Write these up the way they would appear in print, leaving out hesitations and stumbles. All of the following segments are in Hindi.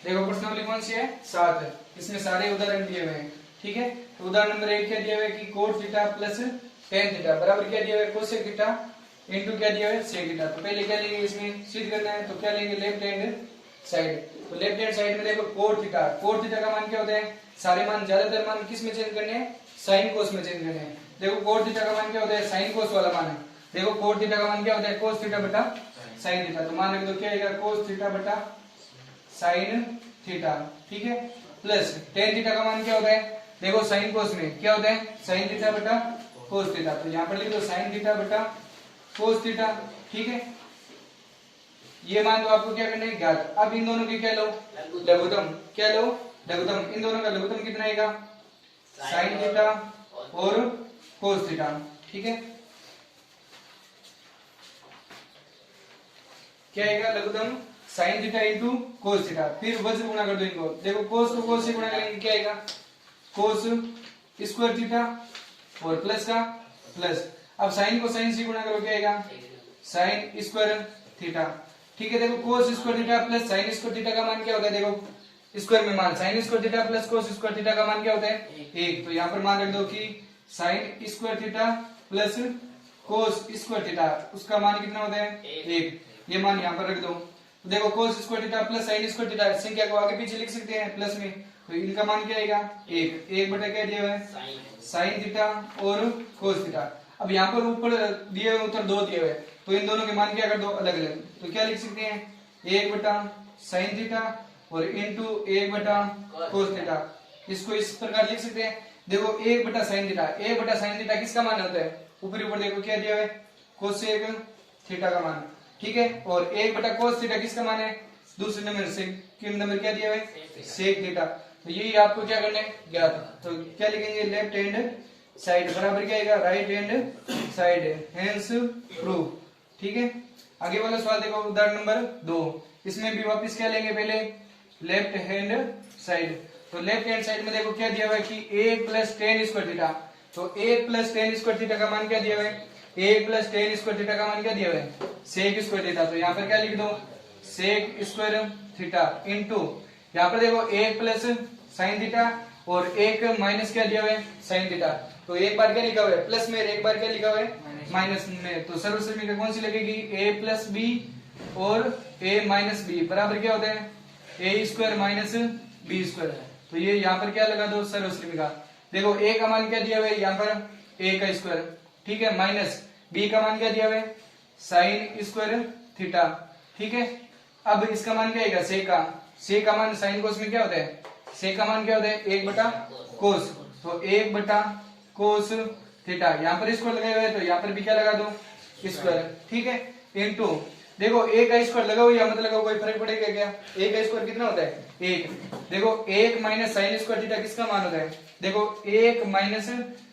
देखो प्रश्नावली कौन सी है 7, इसमें सारे उदाहरण दिए हुए हैं। ठीक है, तो उदाहरण नंबर 1 क्या दिया हुआ है कि cot theta plus tan theta बराबर क्या दिया हुआ है कोसेक थीटा इनटू क्या दिया हुआ है सेक थीटा। तो पहले क्या लेंगे इसमें सिद्ध करना है, तो क्या लेंगे लेफ्ट हैंड साइड। तो लेफ्ट हैंड साइड में देखो कोट थीटा का मान क्या होता है, सारे मान ज्यादातर मान किस में चेंज करने हैं, साइन कोस में चेंज करने हैं। देखो कोट थीटा का मान क्या होता है, साइन कोस वाला मान है। देखो कोट थीटा का मान क्या होता है, कोस थीटा बटा साइन थीटा। तो मान रख दो क्या आएगा, कोस थीटा बटा साइन थीटा। ठीक है, प्लस टेन थीटा का मान क्या होता है, देखो साइन कोस में क्या होता है, साइन थीटा बटा कोस थीटा। तो यहाँ पर लिख दो साइन थीटा बटा कोस थीटा। ठीक है, ये मान तो आपको क्या करना है ज्ञात। अब इन दोनों के क्या लो, लघुत्तम। क्या लो, लघुत्तम। इन दोनों का लघुत्तम कितना आएगा, साइन थीटा और कोस थीटा। ठीक है, क्या आएगा लघुत्तम sine theta into cos theta. फिर वज्र गुणा कर दो इनको। देखो कोस को कोस से गुणा करेंगे क्या आएगा, कोस स्क्वायर थीटा और प्लस का प्लस। अब साइन को साइन से गुणा करो क्या आएगा, साइन स्क्वायर थीटा। ठीक है, देखो cos square theta plus sine square theta का मान क्या होता है, देखो स्क्वायर में मान साइन स्क्वायर थीटा प्लस कोस स्क्वायर थीटा का मान क्या होता है 1। तो यहाँ पर मान रख दो कि साइन स्क्वायर थीटा प्लस कोस स्क्वायर थीटा उसका मान कितना होता है 1। ये मान यहाँ पर रख दो। तो देखो cos square theta plus sine square theta संख्या को आगे पीछे लिख सकते हैं प्लस में, तो इनका मान क्या आएगा 1 बटा क्या दिया हुआ है साइन थीटा और कोस थीटा। अब यहाँ पर ऊपर दिए हुए उत्तर 2 दिए हुए, तो इन दोनों के मान क्या कर दो अलग अलग। तो क्या लिख सकते हैं 1 बटा साइन थीटा और इंटू 1 बटा कोस थीटा। इसको इस प्रकार लिख सकते हैं। देखो 1 बटा साइन थीटा किसका मान होता है, ऊपरी ऊपर देखो क्या दिया हुआ है कोसेक थीटा का मान। ठीक है, और 1 बटा कोस थीटा किसका मान है, दूसरे नंबर से नंबर क्या दिया हुआ है सेक थीटा। तो यही आपको क्या करना है ज्ञात। तो क्या लिखेंगे लेफ्ट हैंड साइड बराबर क्या आएगा right hand side, hence prove. ठीक है, आगे वाला सवाल देखो उदाहरण नंबर 2। इसमें भी वापस क्या लेंगे, पहले लेफ्ट हैंड साइड। तो लेफ्ट हैंड साइड में देखो क्या दिया हुआ है कि 1 प्लस टेन स्क्वायर थीटा। तो 1 प्लस टेन स्क्वायर थीटा का मान क्या दिया हुआ है, 1 प्लस टेन स्क्वायर थीटा का मान क्या दिया हुआ है सेक स्क्वायर थीटा। तो यहाँ पर क्या लिख दो सेक स्क्वायर थीटा इंटू यहाँ पर देखो 1 प्लस साइन थीटा और 1 माइनस क्या दिया हुआ है साइन थीटा। तो एक बार क्या लिखा हुआ है प्लस में, एक बार क्या लिखा हुआ है माइनस में। तो सर्वसमीकरण कौन सी लगेगी, a प्लस बी और a माइनस बी बराबर क्या होता है a square minus B square. तो ये यहाँ पर क्या लगा दो सर्वसमीकरण। देखो a का मान क्या दिया हुआ है यहाँ पर a का स्क्वायर। ठीक है, माइनस b का मान क्या दिया हुआ है साइन स्क्वायर थीटा। ठीक है, अब इसका मान क्या आएगा सेक का मान साइन कोस में क्या होता है, सेक का मान क्या होता है 1 बटा कोस। तो 1 बटा कोस थीटा, यहाँ पर स्क्वायर लगाया हुआ है तो यहाँ पर भी क्या लगा दो स्क्वायर। ठीक है, इनटू देखो a का स्क्वायर लगा हुआ मतलब कोई फर्क पड़ेगा क्या, a का स्क्वायर कितना होता है 1। देखो 1 माइनस साइन स्क्वायर थीटा किसका मान होता है, देखो 1 माइनस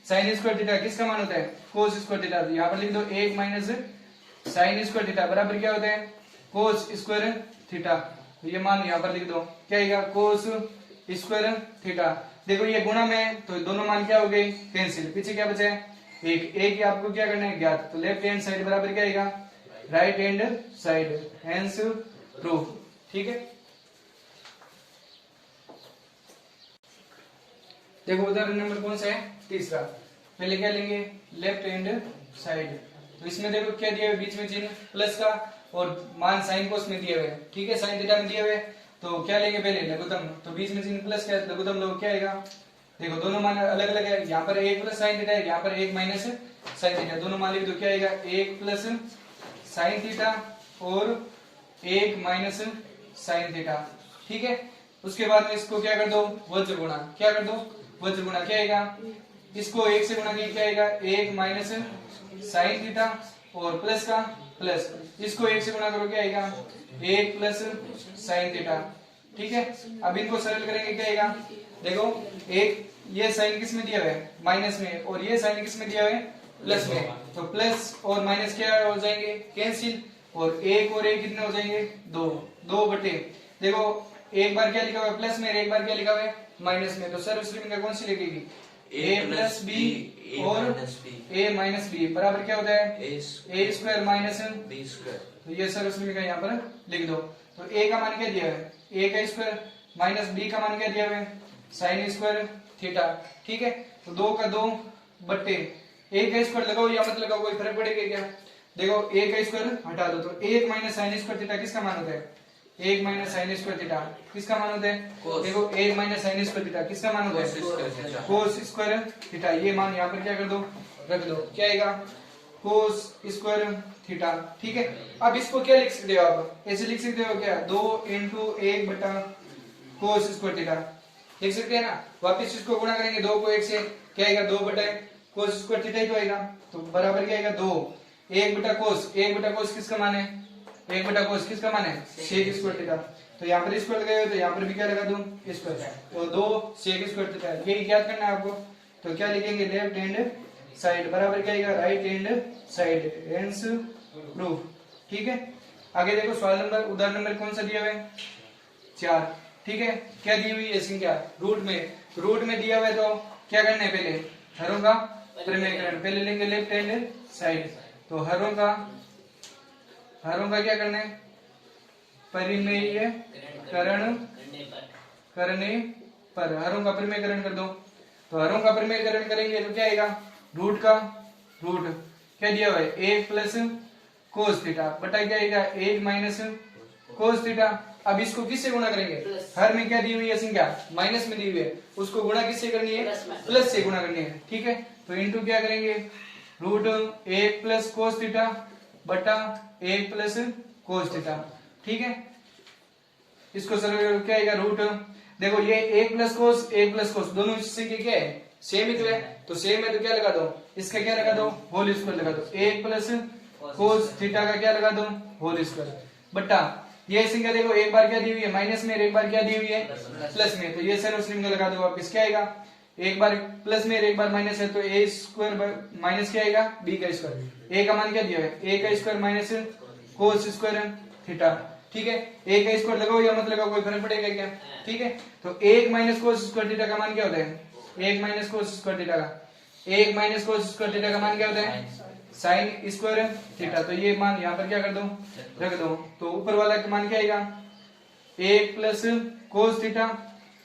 साइन स्क्वायर थीटा किसका मान होता है कोस स्क्वायर थीटा। तो यहाँ पर लिख दो 1 माइनस साइन स्क्वायर थीटा बराबर क्या होता है कोस स्क्वायर थीटा। तो ये मान यहाँ पर लिख दो क्या आएगा कोस स्क्वायर थीटा। देखो ये गुणा में तो दोनों मान क्या हो गए कैंसिल, पीछे क्या बचा है एक ही आपको क्या करना है ज्ञात। तो लेफ्ट हैंड साइड बराबर क्या आएगा right hand side, hence proof. ठीक है, देखो उदाहरण नंबर कौन सा है तीसरा। पहले क्या लेंगे लेफ्ट हैंड साइड। तो इसमें देखो क्या दिया हुआ बीच में चिन्ह प्लस का और मान साइन कोस में दिए हुए। ठीक है, साइन थीटा में दिए हुए तो क्या लेंगे पहले लघुत्तम। तो बीच में चिन्ह प्लस का लघुत्तम लोग क्या आएगा, देखो दोनों मान अलग अलग है। यहाँ पर 1 प्लस साइन थीटा है, यहाँ पर 1 माइनस साइन थीटा। दोनों मान लिख दो क्या आएगा 1 प्लस साइन थीटा और 1 माइनस साइन थीटा। ठीक है, उसके बाद में इसको क्या कर दो वज्र गुणा। क्या कर दो वज्र गुणा, क्या आएगा इसको 1 से गुणा किया क्या आएगा 1 माइनस साइन थीटा और प्लस का प्लस, इसको 1 से गुणा करो क्या आएगा 1 प्लस साइन थीटा। ठीक है, अब इनको सरल करेंगे क्या आएगा, देखो एक ये साइन किस में दिया हुआ है माइनस में और ये साइन किस में दिया हुआ है प्लस में। तो प्लस और माइनस क्या हो जाएंगे कैंसिल और एक और एक कितने हो जाएंगे 2 बटे। देखो एक बार क्या लिखा हुआ है प्लस में, एक बार क्या लिखा हुआ है माइनस में। तो सर्वसमीकरण कौन सी लगेगी a प्लस बी और a माइनस बी बराबर क्या होता है a square minus B square. तो ये सर्वसमीकरण यहाँ पर लिख दो। तो a का मान क्या दिया है a का स्क्वायर, माइनस बी का मान क्या दिया हुआ है साइन स्क्वायर थीटा। ठीक है, तो 2 का 2 बट्टे एक का स्क्वायर लगाओ या मत लगाओ कोई फर्क पड़ेगा क्या? देखो एक का स्क्वायर हटा दो तो 1 माइनस साइन स्क्वायर थीटा किसका मान होता है? 1 माइनस साइन स्क्वायर थीटा किसका मान होता है? देखो 1 माइनस साइन स्क्वायर थीटा किसका मान होता है? कोस स्क्वायर थीटा। ये मान यहाँ पर क्या कर दो, रख दो। क्या आएगा? कोस स्क्वायर थीटा। ठीक है, अब इसको क्या लिख सकते हो आप? ऐसे लिख सकते हो क्या? 2 इंटू 1 बटा कोस स्क्वायर थीटा लिख सकते हैं ना। वापिस इसको गुणा करेंगे 2 को 1 से, क्या आएगा? 2 बटा कोस स्क्वायर थीटा ही तो आएगा। तो बराबर क्या आएगा? 2 1 बटा कोस। 1 बटा कोस किसका मान है? 1 बटा कोस किसका मान है? Sec square theta. तो यहाँ पर स्क्वायर लगाए तो यहाँ पर भी क्या लगा दूं? स्क्वायर। तो 2 सेक स्क्वायर थीटा यही याद करना है आपको। तो क्या लिखेंगे? लेफ्ट हैंड साइड बराबर क्या आएगा? Right hand side. Hence proof. ठीक है, आगे देखो सवाल नंबर, उदाहरण नंबर कौन सा दिया हुआ है? 4। ठीक है, क्या दी हुई है संख्या? रूट में दिया हुआ है तो क्या करना है? पहले हरों का परिमेयकरण पहले लेंगे लेफ्ट हैंड साइड। तो हरों का क्या करना है? परिमेयकरण करने पर हरों का परिमेयकरण कर दो। तो हरों का परिमेयकरण करेंगे तो क्या आएगा? रूट क्या दिया हुआ है? 1 प्लस कोस थीटा बटा क्या आएगा? 1 माइनस कोस थीटा। अब इसको किससे गुणा करेंगे? हर में क्या दी हुई है संख्या? माइनस में दी हुई है, उसको गुणा किससे करनी है? प्लस से गुणा करनी है। ठीक है, तो इंटू क्या करेंगे? रूट 1 प्लस कोस थीटा बटा 1 प्लस कोस थीटा। ठीक है, इसको सर क्या आएगा? रूट, देखो ये 1 प्लस कोस दोनों संख्या क्या है? सेम ही तो है। तो सेम है तो क्या लगा दो? इसका क्या लगा दो? होल स्क्वायर लगा दो। 1 प्लस कोस थीटा का क्या लगा दो? होल स्क्वायर बटा ये संख्या देखो एक बार क्या दी हुई है? माइनस में, एक बार क्या दी हुई है? प्लस में। तो ये सर्वश्रेणी में लगा दो वापिस। क्या आएगा? एक बार प्लस में एक बार माइनस है तो ए स्क्वायर माइनस क्या आएगा? बी का स्क्वायर। ए का मान क्या दिया है? ए का square minus cos square theta. ठीक है, ए का स्क्वायर लगाओ या मत लगाओ कोई फर्क पड़ेगा क्या? ठीक है, तो 1 माइनस कोस स्क्वायर थीटा का मान क्या होता है? 1 माइनस कोस स्क्वायर थीटा का मान क्या होता है? Sign square theta. तो ये मान यहाँ पर क्या कर दो? रख दो। तो ऊपर वाला का मान क्या आएगा? 1 प्लस कोस थीटा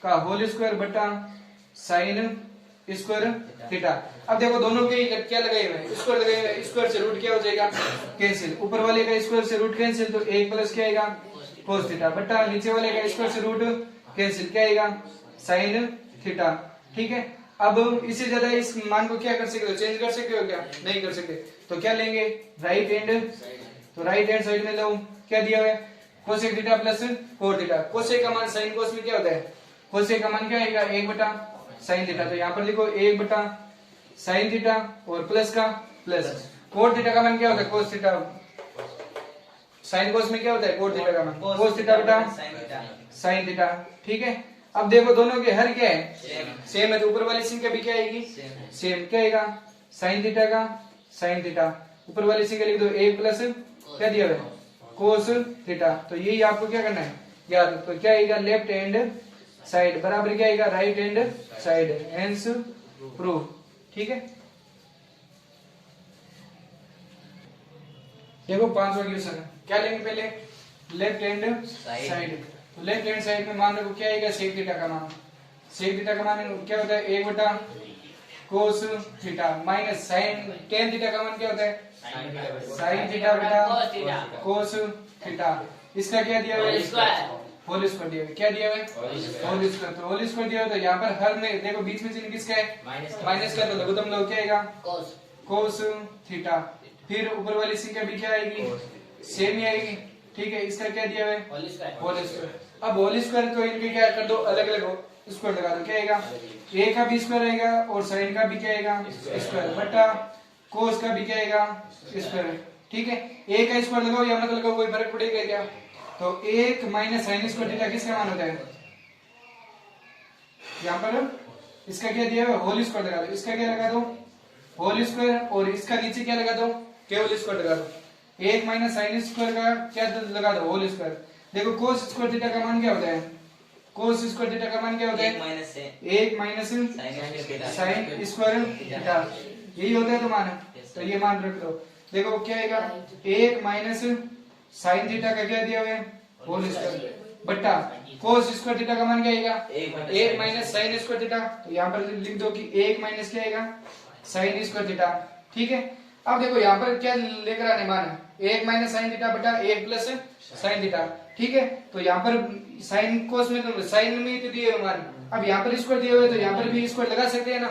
का होल स्क्वायर बटा साइन स्क्वायर थीटा। अब देखो दोनों के क्या लगाए हुए हैं? स्क्वायर लगाए हुए। स्क्वायर से रूट क्या हो जाएगा? कैंसिल। ऊपर वाले का स्क्वायर से रूट कैंसिल, तो 1 प्लस क्या आएगा? कोस थीटा बटा नीचे वाले का स्क्वायर से रूट कैंसिल, क्या आएगा? Sine theta. ठीक है, अब इससे ज्यादा इस मान को क्या कर सकते हो? चेंज कर सकते हो क्या? नहीं कर सकते। तो क्या लेंगे? Right hand. तो राइट हैंड साइड में लो, क्या दिया हुआ है? Cosec theta plus cot theta. Cosec का मान साइन कोस में क्या होता है? कोसेक का मान क्या आएगा? 1 बटा साइन थीटा। तो यहाँ पर लिखो 1 बटा साइन थीटा और प्लस का प्लस। कोट थीटा का मान क्या होता है? Cos theta. साइन कोस में क्या होता है? कोट थीटा का मान कोस थीटा बटा साइन थीटा। ठीक है, अब देखो दोनों के हर क्या है? सेम है। तो ऊपर वाली संख्या भी क्या आएगी? सेम। क्या आएगा? साइन थीटा का साइन थीटा। ऊपर वाली संख्या लिख दो 1 प्लस क्या दिया हुआ है? Cos theta. तो यही आपको क्या करना है? याद। तो क्या आएगा? लेफ्ट हैंड साइड बराबर क्या आएगा? Right hand side. Hence proof. ठीक है, देखो 5वां क्वेश्चन क्या लेंगे? पहले लेफ्ट हैंड साइड। तो लेफ्ट हैंड साइड में मान रखो क्या आएगा? सेक थीटा का मान। सेक थीटा का मान क्या होता है? 1 बटा cos theta minus sin tan theta का मान क्या होता है? साइन थीटा बटा कोस थीटा। इसका क्या दिया हुआ है? होल स्क्वायर दिया हुआ है। क्या दिया हुआ है? Whole square. तो होल स्क्वायर दिया हुआ है तो यहाँ पर हर में देखो बीच में चिन्ह किसका है? माइनस का। तो लघुत्तम लोग क्या आएगा? कोस थीटा। फिर ऊपर वाली संख्या भी क्या आएगी? सेम ही आएगी। ठीक है, इसका क्या दिया हुआ है? Whole square. अब होल स्क्वायर तो इनके क्या कर दो? अलग अलग स्क्वायर लगा दो। क्या आएगा? ए का भी स्क्वायर आएगा और साइन का भी क्या आएगा? स्क्वायर बटा कोस का भी क्या आएगा? स्क्वायर। ठीक है, ए का स्क्वायर लगाओ या मत लगाओ कोई फर्क पड़ेगा क्या? तो 1 माइनस साइन स्क्वायर थीटा किसका मान होता है? यहाँ पर इसका क्या दिया हुआ? होल स्क्वायर लगा दो। इसका क्या लगा दो? Whole square. और इसका नीचे क्या लगा दो? केवल स्क्वायर लगा दो। 1 माइनस साइन स्क्वायर का क्या लगा दो? Whole square. देखो कोस स्क्वायर थीटा का मान क्या होता है? कोस स्क्वायर थीटा का मान क्या होता है? 1 माइनस साइन स्क्वायर थीटा। यही होता है तो मान। तो ये मान रख लो। देखो क्या आएगा? 1 माइनस साइन थीटा का क्या दिया हुआ है? होल स्क्वायर बट्टा कोस स्क्वायर थीटा का मान क्या आएगा 1 माइनस साइन स्क्वायर थीटा। तो यहाँ पर लिख दो कि 1 माइनस क्या आएगा साइन स्क्वायर थीटा। ठीक है, अब देखो यहाँ पर क्या लेकर आने मान 1 माइनस साइन थीटा बटा 1 प्लस साइन थीटा। ठीक है, तो यहाँ पर साइन कोस में तो साइन में तो दिए हुए मान, अब यहाँ पर स्क्वायर दिए हुए तो यहाँ पर भी स्क्वायर लगा सकते हैं ना,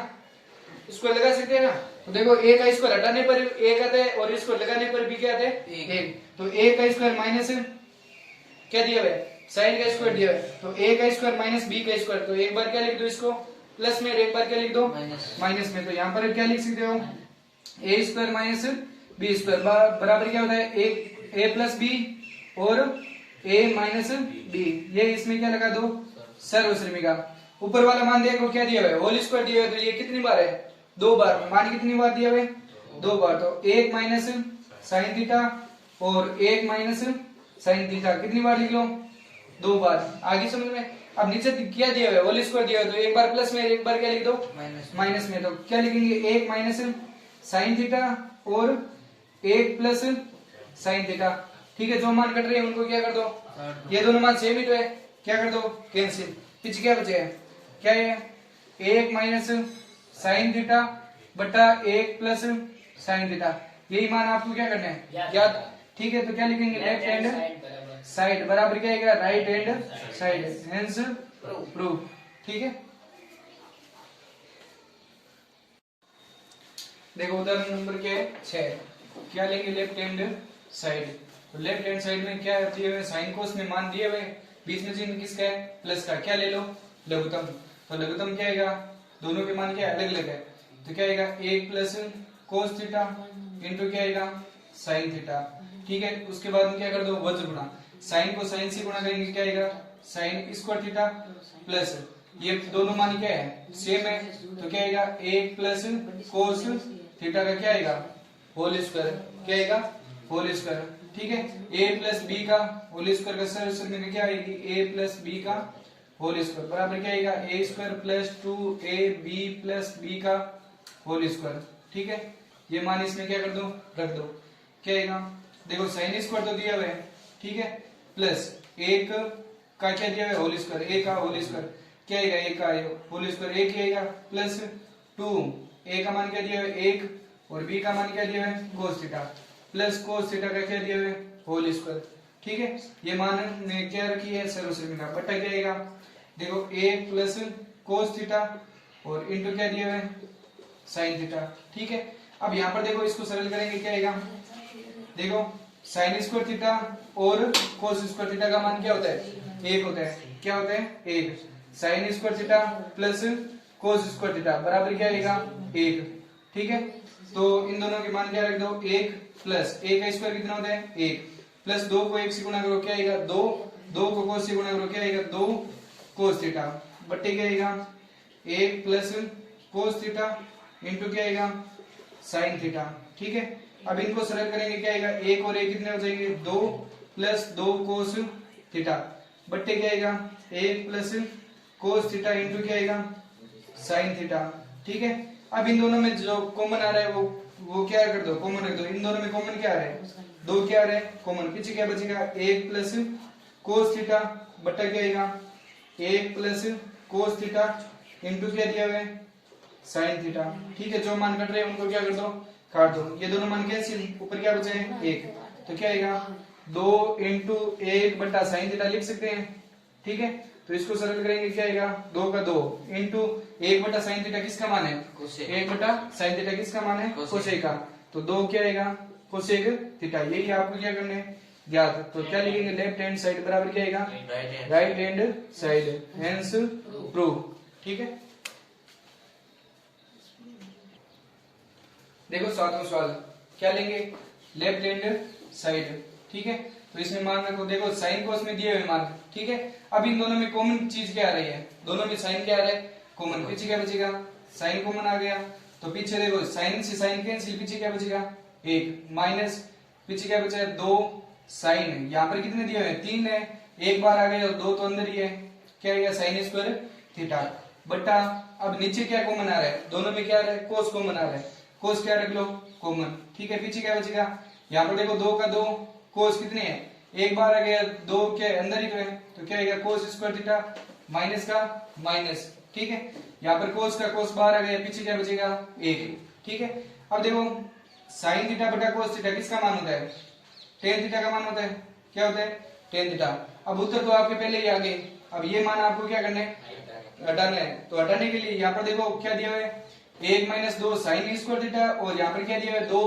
स्क्वायर लगा सकते हैं ना। तो देखो a का स्क्वायर हटाने पर 1 आता है और स्क्वायर लगाने पर भी क्या आता है 1। तो a का स्क्वायर माइनस क्या दिया हुआ है साइन का स्क्वायर दिया है, तो a का स्क्वायर माइनस b का स्क्वायर। तो एक बार क्या लिख दो इसको प्लस में, एक बार क्या लिख दो माइनस में। तो यहाँ पर क्या लिख सकते हो a square minus b square बराबर क्या होता है a प्लस b और a माइनस b। ये इसमें क्या लगा दो सर्वश्रेणिका। ऊपर वाला मान देखो क्या दिया हुआ है होल स्क्वायर दिया हुआ है, तो ये कितनी बार है 2 बार। मान कितनी बार दिया हुआ है 2 बार। तो 1 माइनस साइन थीटा और 1 माइनस साइन थीटा कितनी बार लिख लो 2 बार। आगे समझ में। अब नीचे क्या दिया हुआ है होल स्क्वायर दिया हुआ है, तो एक बार प्लस में एक बार क्या लिख दो माइनस में। तो क्या लिखेंगे 1 माइनस साइन थीटा और 1 प्लस साइन थीटा। ठीक है, जो मान कट रहे हैं उनको क्या कर दो, ये दोनों मान सेम ही तो है, क्या कर दो कैंसिल। पीछे क्या बचे है क्या है 1 माइनस साइन थीटा बटा 1 प्लस साइन थीटा। यही मान आपको क्या करना है याद। ठीक है, तो क्या लिखेंगे लेफ्ट हैंड साइड बराबर क्या आएगा right hand side, hence prove. ठीक है, देखो उदाहरण नंबर क्या है 6। क्या लेंगे लेफ्ट हैंड साइड। तो लेफ्ट हैंड साइड में क्या दिए हुए साइन कोस में मान दिए हुए, बीच में चिन्ह किसका है प्लस का। क्या ले लो लघुत्तम। तो लघुत्तम क्या आएगा दोनों के मान क्या अलग अलग है, तो क्या आएगा 1 प्लस कोस थीटा इंटू क्या आएगा साइन थीटा। ठीक है, उसके बाद में क्या कर दो वज्र गुणा, साइन को साइन से गुणा करेंगे क्या आएगा साइन स्क्वायर थीटा प्लस ये दोनों मान क्या है सेम है, तो क्या आएगा 1 प्लस कोस थीटा का क्या आएगा होल स्क्वायर, क्या आएगा होल स्क्वायर। ठीक है, a प्लस बी का होल स्क्वायर का सर्वश्रेणी क्या आएगी a प्लस बी का होल स्क्वायर बराबर क्या आएगा a square plus 2ab plus b का होल स्क्वायर। ठीक है, ये मान इसमें क्या कर दो रख दो, क्या आएगा देखो साइन स्क्वायर तो दिया हुआ है। ठीक है, प्लस 1 का क्या दिया हुआ है होल स्क्वायर, a का होल स्क्वायर क्या आएगा 1 का होल स्क्वायर 1 आएगा प्लस 2 a का मान क्या दिया हुआ है 1 और b का मान क्या दिया हुआ है cos theta plus cos theta का क्या दिया हुआ है होल स्क्वायर। ठीक है, ये मान ने क्या रखी है सर्वश्रेणिका बटा क्या आएगा देखो a प्लस cos थीटा और इनटू क्या दिया हुआ है sin थीटा। ठीक है, अब यहाँ पर देखो इसको सरल करेंगे क्या आएगा देखो sin स्क्वायर थीटा और cos स्क्वायर थीटा का मान क्या होता है 1 होता है, क्या होता है 1। sin square theta plus cos square theta बराबर क्या आएगा 1। ठीक है, तो इन दोनों के मान क्या रख दो 1 प्लस 1 का स्क्वायर कितना होता है 1 प्लस 2 को 1 से गुणा करो क्या आएगा 2, 2 को cos से गुणा करो क्या आएगा 2 cos थीटा बट्टे क्या आएगा 1 प्लस cos थीटा इंटू क्या आएगा sin थीटा। ठीक है, अब इनको सरल करेंगे क्या आएगा 1 और 1 कितने हो जाएंगे 2 प्लस 2 cos थीटा बट्टे क्या आएगा 1 प्लस cos थीटा इंटू क्या आएगा sin थीटा। ठीक है, अब इन दोनों में जो कॉमन आ रहा है वो क्या कर दो कॉमन रख दो। इन दोनों में कॉमन क्या आ रहा है 2 क्या आ रहा है कॉमन, पीछे क्या बचेगा 1 प्लस cos थीटा बटा क्या आएगा 1 प्लस cos थीटा इंटू क्या दिया हुआ है sin थीटा। ठीक है, जो मान कट रहे हैं उनको क्या कर दो काट दो, ये दोनों मान कैंसिल, ऊपर क्या बचे हैं 1, तो क्या आएगा 2 इंटू 1 बटा sin थीटा लिख सकते हैं। ठीक है, तो इसको सरल करेंगे क्या आएगा 2 का 2 इंटू 1 बटा साइन थीटा किसका मान है 1 बटा साइन थीटा किसका मान है कोसेक का, तो 2 क्या आएगा कोसेक थीटा। यही आपको क्या करना है ज्ञात। तो क्या लिखेंगे लेफ्ट हैंड साइड बराबर क्या आएगा right hand side, hence prove. ठीक है, देखो 7वां सवाल क्या लेंगे लेफ्ट हैंड साइड। ठीक है, तो इसमें मान रखो देखो साइन कोस में दिए हुए मान। ठीक है, अब इन दोनों में कॉमन चीज क्या आ रही है, दोनों में साइन क्या आ रहा है कॉमन, पीछे क्या बचेगा साइन कॉमन आ गया, तो पीछे देखो साइन से साइन कैंसिल, पीछे क्या बचेगा 1 माइनस पीछे क्या बचा है 2 साइन, यहाँ पर कितने दिए हुए हैं 3 है, एक बार आ गए और 2 तो अंदर ही है, क्या आएगा साइन स्क्वायर थीटा बटा अब नीचे क्या कॉमन आ रहा है दोनों में क्या आ रहा है कोस कॉमन आ रहा है, कोस क्या रख लो कॉमन। ठीक है, पीछे क्या बचेगा यहाँ पर देखो 2 का 2 कोस कितने हैं एक बार आ गया, दो क्या है, अंदर ही तो है, तो क्या आएगा कोस स्क्वायर थीटा माइनस का माइनस, ठीक है। यहाँ पर कोस का कोस बाहर आ गया, पीछे क्या बचेगा एक, ठीक है। अब देखो साइन थीटा बटा कोस थीटा किसका मान होता है, टेन थीटा का मान होता है, क्या होता है टेन थीटा। अब उत्तर तो आपके पहले ही आ गए, अब ये मान आपको क्या करना है हटाना है, तो हटाने के लिए यहाँ पर देखो क्या दिया हुआ है, एक माइनस दो साइन स्क्वायर थीटा, और यहाँ पर क्या दिया हुआ है, दो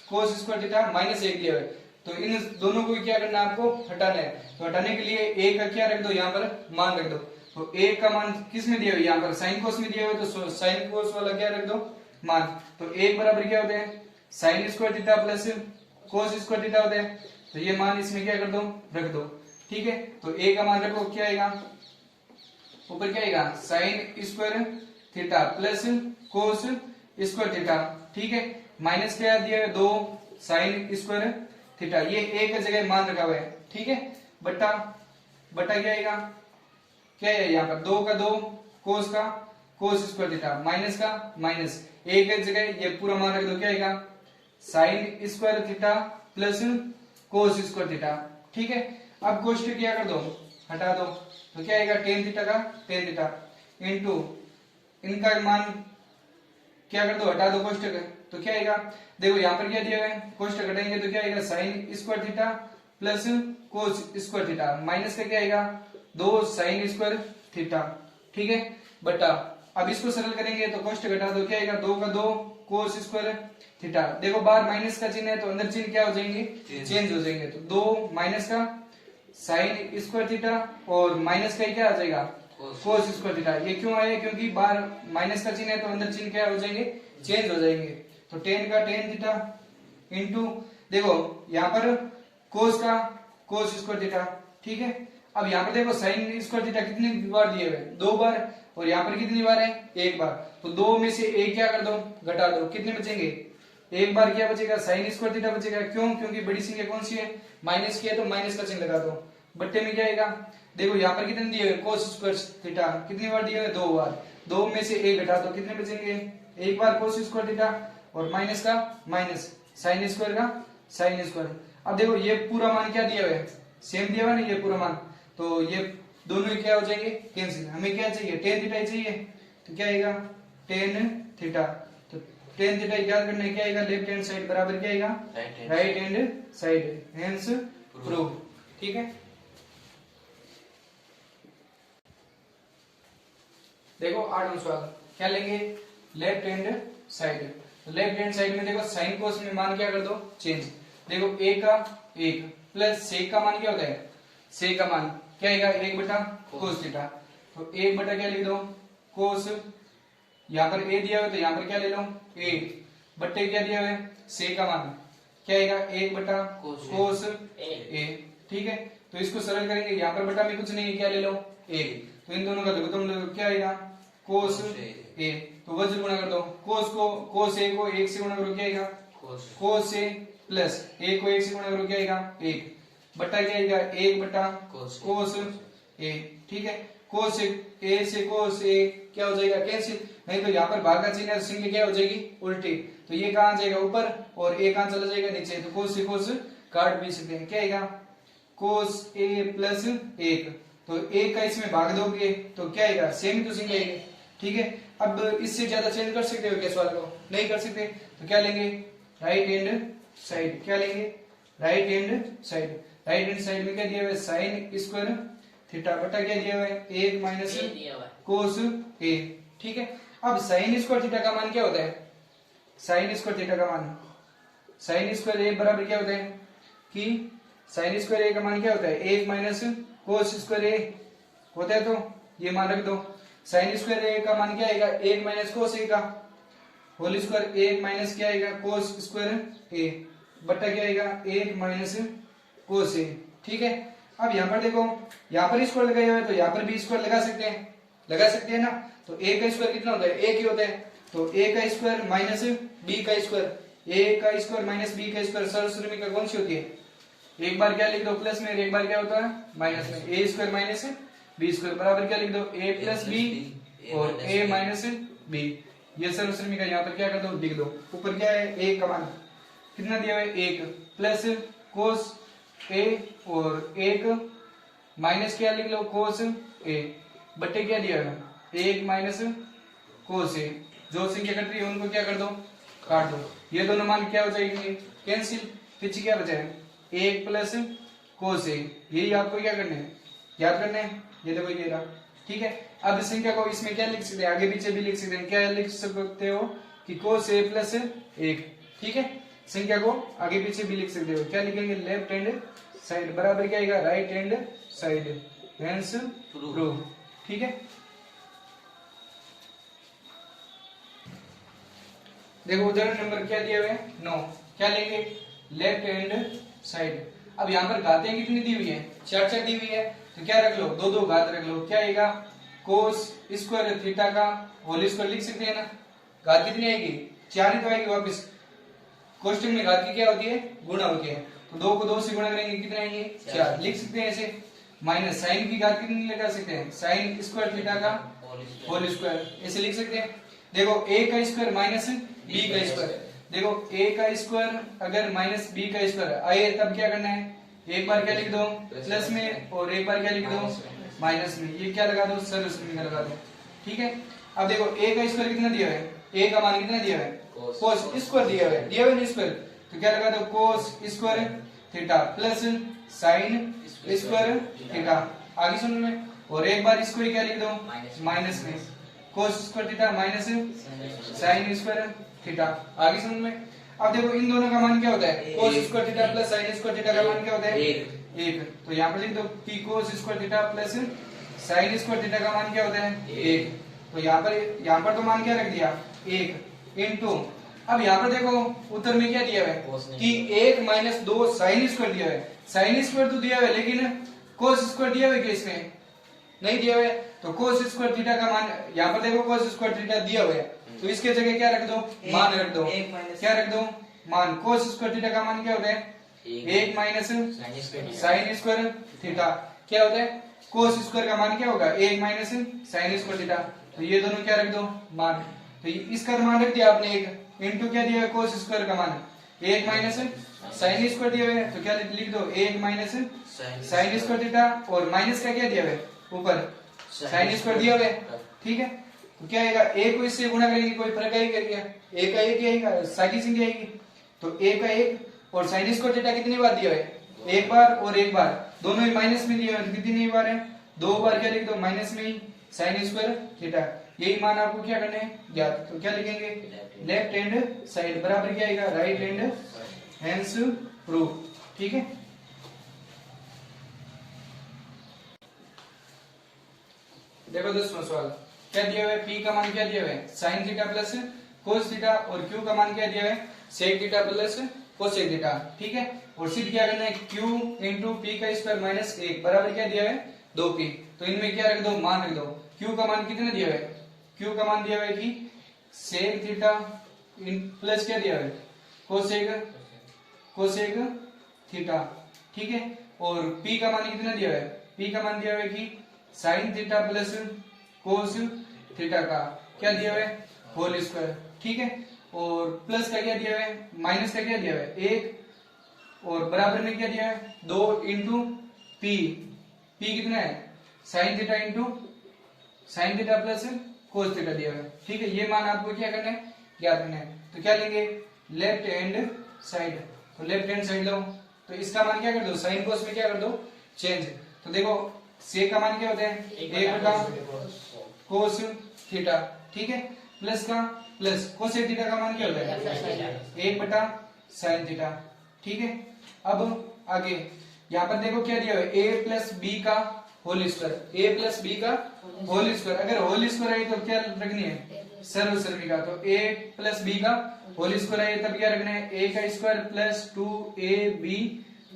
कोस स्क्वायर थीटा माइनस एक दिया हुआ है, तो इन दोनों को क्या करना है आपको हटाना है। तो हटाने के लिए एक का क्या रख दो, यहाँ पर मान रख दो, तो एक का मान किस में दिया हुआ है, यहाँ पर साइन कोस में दिया हुआ है, तो साइन कोस वाला क्या रख दो मान, तो एक बराबर क्या होते हैं साइन स्क्वायर थीटा प्लस कोस स्क्वायर थीटा होते हैं, तो ये मान इसमें क्या कर दो रख दो, ठीक है। तो एक का मान रखो, क्या आएगा ऊपर क्या आएगा साइन स्क्वायर थीटा प्लस कोस स्क्वायर थीटा, ठीक है, माइनस क्या दिया है दो साइन स्क्वायर थीटा, ये एक जगह मान रखा हुआ है, ठीक है, बटा बटा क्या आएगा, क्या है यहाँ पर दो का दो कोस का कोस स्क्वायर थीटा माइनस का माइनस, एक जगह ये पूरा मान रख दो, क्या आएगा साइन स्क्वायर थीटा प्लस कोस स्क्वायर थीटा, ठीक है। अब कोष्टक क्या कर दो हटा दो, तो क्या आएगा टेन थीटा का टेन थीटा इंटू इनका मान क्या कर दो हटा दो कोष्टक, तो क्या आएगा देखो यहाँ पर क्या दिया हुआ है, कोष्टक हटाएंगे तो क्या आएगा साइन स्क्वायर थीटा प्लस कोस स्क्वायर थीटा माइनस का क्या आएगा दो साइन स्क्वायर थीटा, ठीक है, बटा अब इसको सरल करेंगे तो कोष्टक हटा दो, क्या आएगा दो का दो कोस स्क्वायर थीटा, देखो बाहर माइनस का चिन्ह है तो अंदर चिन्ह क्या हो जाएंगे चेंज हो जाएंगे, तो दो माइनस का साइन स्क्वायर थीटा और माइनस का ही क्या आ जाएगा कोस स्क्वायर थीटा, ये क्यों आया क्योंकि बाहर माइनस का चिन्ह है तो अंदर चिन्ह क्या हो जाएंगे चेंज हो जाएंगे, तो टेन का टेन थीटा इंटू देखो यहाँ पर कोस का कोस स्क्वायर थीटा, ठीक है। अब यहाँ पर देखो साइन स्क्वायर थीटा कितनी बार दिए हुए दो बार, और यहाँ पर कितनी बार है एक बार, तो दो में से एक क्या कर दो घटा दो, कितने बचेंगे एक बार क्या बचेगा साइन स्क्वायर थीटा बचेगा, क्यों क्योंकि बड़ी संख्या कौन सी है माइनस की है, तो माइनस का चिन्ह लगा दो, बट्टे में क्या आएगा देखो यहाँ पर कितने दिए हुए कोस स्क्वायर थीटा कितनी बार दिए हुए दो बार, दो में से एक घटा दो कितने बचेंगे एक बार कोस स्क्वायर थीटा और माइनस का माइनस साइन स्क्वायर का साइन स्क्वायर। अब देखो ये पूरा मान क्या दिया हुआ है सेम दिया हुआ है ना ये पूरा मान, तो ये दोनों क्या हो जाएंगे कैंसिल, हमें क्या चाहिए टेन थीटा ही चाहिए, तो क्या आएगा टेन थीटा, तो टेन थीटा याद करना है क्या आएगा लेफ्ट हैंड साइड बराबर क्या आएगा right hand side, hence prove, ठीक है। देखो आठवां सवाल क्या लेंगे लेफ्ट हैंड साइड, तो लेफ्ट हैंड साइड में देखो साइन कोस में मान क्या कर दो चेंज, देखो एक का एक प्लस सेक का मान क्या होता है सेक का मान क्या आएगा एक बटा कोस थीटा, तो एक बटा क्या लिख दो कोस, यहाँ पर ए दिया हुआ है तो यहाँ पर क्या ले लो ए, बट्टे क्या दिया हुआ है सेक का मान क्या आएगा एक बटा कोस ए, ठीक है। तो इसको सरल करेंगे यहाँ पर बटा में कुछ नहीं है क्या ले लो एक, तो इन दोनों का लघुत्तम क्या आएगा कोस ए, तो वज्र गुणा कर दो कोस को कोस ए को एक से गुणा करो क्या आएगा कोस ए प्लस ए को एक से गुणा करो क्या आएगा एक, बटा क्या आएगा एक बटा कोस ए, ठीक है। कोस ए से कोस ए क्या हो जाएगा कैंसिल, नहीं तो यहाँ पर भाग का चिन्ह संख्या क्या हो जाएगी उल्टी, तो ये कहाँ जाएगा ऊपर और ए कहाँ चला जाएगा नीचे, तो कोस से कोस काट भी सकते हैं, क्या आएगा कोस ए प्लस एक, तो एक का इसमें भाग दोगे तो क्या आएगा सेम ही तो संख्या आएगी, ठीक है। अब इससे ज्यादा चेंज कर सकते हो क्या सवाल को नहीं कर सकते, तो क्या लेंगे राइट हैंड साइड, क्या लेंगे right hand side, right hand side में क्या दिया हुआ है साइन स्क्वायर थीटा बटा क्या दिया हुआ है एक माइनस कोस ए, ठीक है। अब साइन स्क्वायर थीटा का मान क्या होता है साइन स्क्वायर थीटा का मान साइन स्क्वायर ए बराबर क्या होता है कि साइन स्क्वायर ए का मान क्या होता है एक माइनस कोस स्क्वायर ए होता है, तो ये मान रख दो साइन स्क्वायर ए का मान क्या आएगा एक माइनस कोस ए का होल स्क्वायर एक माइनस क्या आएगा कोस स्क्वायर ए बटा क्या आएगा एक माइनस कोस ए, ठीक है। अब यहाँ पर देखो यहाँ पर स्क्वायर लगाए हुए तो यहाँ पर भी स्क्वायर लगा सकते हैं ना, तो ए का स्क्वायर कितना होता है एक ही होता है, तो ए का स्क्वायर माइनस बी का स्क्वायर, ए का स्क्वायर माइनस बी का स्क्वायर सर्वश्रेणी कौन सी होती है, एक बार क्या लिख दो प्लस में एक बार क्या होता है माइनस में, ए स्क्वायर माइनस बी स्क्वायर बराबर क्या लिख दो ए प्लस बी और ए माइनस बी, ये सर्वश्रेणी का यहाँ पर क्या कर दो लिख दो, ऊपर क्या है ए का मान कितना दिया हुआ है एक प्लस कोस ए और एक माइनस क्या लिख लो कोस ए बट्टे क्या दिया है एक माइनस कोस ए। जो संख्या कट रही है उनको क्या कर दो काट दो। ये दोनों मान क्या हो जाएंगे कैंसिल। पीछे क्या बचा है एक प्लस कोस ए। यही आपको क्या करना है याद करना है। ये देखो ये रहा ठीक है। अब इस संख्या को इसमें क्या लिख सकते हैं आगे पीछे भी लिख सकते हैं। क्या लिख सकते हो कि कोस ए प्लस एक ठीक है। संख्या को आगे पीछे भी लिख सकते हो। क्या लिखेंगे लेफ्ट हैंड साइड बराबर क्या आएगा right hand side hence prove ठीक है। देखो उदाहरण नंबर क्या दिया हुआ है 9। क्या लेंगे लेफ्ट हैंड साइड। अब यहाँ पर घातें कितनी दी हुई है 4 दी हुई है तो क्या रख लो 2 घात रख लो। क्या आएगा कोस स्क्वायर थीटा का होल स्क्वायर लिख सकते हैं ना। घात कितनी आएगी 4 ही तो आएगी वापस। क्वेश्चन में घात की क्या होती है गुणा होती है तो 2 को 2 से गुणा करेंगे कितने आएंगे 4 लिख सकते हैं ऐसे। माइनस साइन की घात कितनी लगा सकते हैं साइन स्क्वायर थीटा का होल स्क्वायर ऐसे लिख सकते हैं। देखो a का स्क्वायर माइनस b का स्क्वायर। देखो a का स्क्वायर अगर माइनस b का स्क्वायर आए तब क्या करना है एक बार क्या लिख दो प्लस में और एक बार क्या लिख दो माइनस में। ये क्या लगा दो सर उसमें लगा दो ठीक है। अब देखो a का स्क्वायर कितना दिया है a का मान कितना दिया है कोस स्क्वायर दिया है ना स्क्वायर तो क्या लगा दो कोस square theta plus sine square theta आगे सुन में। और एक बार इसको ही क्या लिख दो माइनस में कोस square theta minus sign square theta आगे समझ में। अब देखो इन दोनों का मान क्या होता है कोस square theta plus sine square theta का मान क्या होता है एक। तो यहाँ पर लिख दो कि कोस square theta plus sine square theta का मान क्या होता है एक। तो यहाँ पर तो मान क्या रख दिया एक इनटू। अब यहाँ पर देखो उत्तर में क्या दिया है कि 1 माइनस 2 साइन स्क्वायर दिया है। साइन स्क्वायर तो दिया है लेकिन कोस स्क्वायर दिया है क्या इसमें नहीं दिया हुआ है। तो कोस स्क्वायर थीटा का मान यहाँ पर देखो कोस स्क्वायर थीटा दिया हुआ है तो इसके जगह क्या रख दो मान रख दो। क्या रख दो मान कोस स्क्वायर थीटा का मान क्या होता है 1 माइनस साइन स्क्वायर थीटा। क्या होता है कोस स्क्वायर का मान क्या होगा 1 माइनस साइन स्क्वायर थीटा। तो ये दोनों क्या रख दो मान। तो इसका मान रख दिया आपने एक इनटू क्या दिया है कोस स्क्वायर का मान 1 माइनस साइन स्क्वायर दिया हुआ है तो क्या लिख दो 1 माइनस साइन स्क्वायर थीटा और माइनस का क्या दिया हुआ है ऊपर साइन स्क्वायर दिया हुआ है ठीक है। तो क्या आएगा a को इससे गुणा करेंगे कोई फर्क आएगा क्या a का 1 ही आएगा सागी संख्या आएगी। तो a का 1 और साइन स्क्वायर थीटा कितनी बार दिया है एक बार और एक बार दोनों ही माइनस में दिया है कितनी बार है 2 बार। क्या लिख दो माइनस में ही साइन स्क्वायर थीटा। यही मान आपको क्या करना है ज्ञात। तो क्या लिखेंगे लेफ्ट हैंड साइड बराबर क्या आएगा राइट हैंड हेंस प्रूफ ठीक है। देखो 10वां सवाल क्या दिया हुआ है p का मान क्या दिया हुआ है sin theta plus cos theta और q का मान क्या दिया हुआ है sec theta plus cosec theta ठीक है। और सिद्ध क्या करना है q इंटू पी का स्क्वायर माइनस 1 बराबर क्या दिया हुआ है 2p। तो इनमें क्या रख दो मान रख दो। q का मान कितना दिया हुआ है q का मान दिया हुआ है कि सेक थीटा प्लस क्या दिया हुआ है कोसेक थीटा ठीक है। और p का मान कितना दिया हुआ है p का मान दिया हुआ है कि sign theta plus cos theta का क्या दिया हुआ है होल स्क्वायर ठीक है। और प्लस का क्या दिया हुआ है माइनस का क्या दिया हुआ है 1 और बराबर में क्या दिया है 2 इंटू पी। पी कितना है sin theta into sine theta plus cos theta दिया हुआ है ठीक है। ये मान आपको क्या करना है ज्ञात करना है। तो क्या लेंगे लेफ्ट हैंड साइड। तो लेफ्ट हैंड साइड लो तो इसका मान क्या कर दो साइन कोस में क्या कर दो चेंज। तो देखो सेक का मान क्या होता है 1 बटा कोस थीटा ठीक है प्लस का प्लस कोसेक थीटा का मान क्या होता है 1 बटा साइन थीटा ठीक है। अब आगे यहाँ पर देखो क्या दिया हुआ है a प्लस बी का whole square a plus B का होल स्क्वायर। अगर होल स्क्वायर आई तो क्या रखनी है सर्वसर्मिका। तो a प्लस बी का होल स्क्वायर आई तब क्या रखना है a का square plus 2ab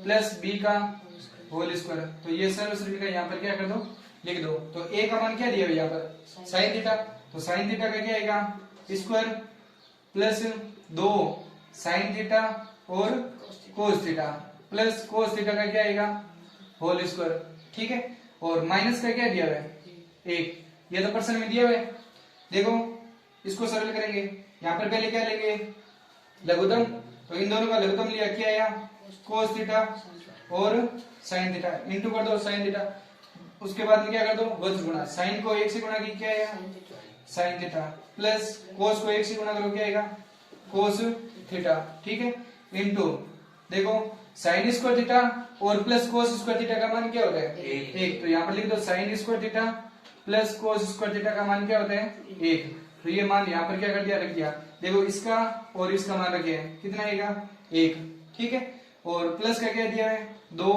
plus b का होल स्क्वायर। तो ये सर्वसर्मिका यहाँ पर क्या कर दो लिख दो। तो a का मान क्या दिया हुआ यहाँ पर साइन थीटा। तो साइन थीटा का क्या आएगा स्क्वायर प्लस 2 साइन थीटा और cos theta plus cos theta का क्या आएगा होल स्क्वायर ठीक है। और माइनस का क्या दिया हुआ है 1 ये तो पर्सन में दिया हुआ है। देखो इसको सरल करेंगे यहाँ पर पहले क्या लेंगे लघुत्तम। तो इन दोनों का लघुत्तम लिया क्या आया कोस थीटा और साइन थीटा इंटू कर दो साइन थीटा, उसके बाद में क्या कर दो वज्र गुणा, साइन को 1 से गुणा की क्या आएगा साइन थीटा, प्लस कोस को 1 से गुणा करो क्या आएगा कोस थीटा, ठीक है, इंटू देखो साइन स्क्वायर थीटा और प्लस कोस स्क्वायर थीटा का मान क्या होता है एक, तो यहाँ पर लिख दो साइन स्क्वायर थीटा प्लस कोस स्क्वायर थीटा का मान क्या होता है एक, तो ये मान यहाँ पर क्या कर दिया रख दिया, देखो इसका और इसका मान रखे हैं कितना आएगा एक, ठीक है, और प्लस का क्या दिया है 2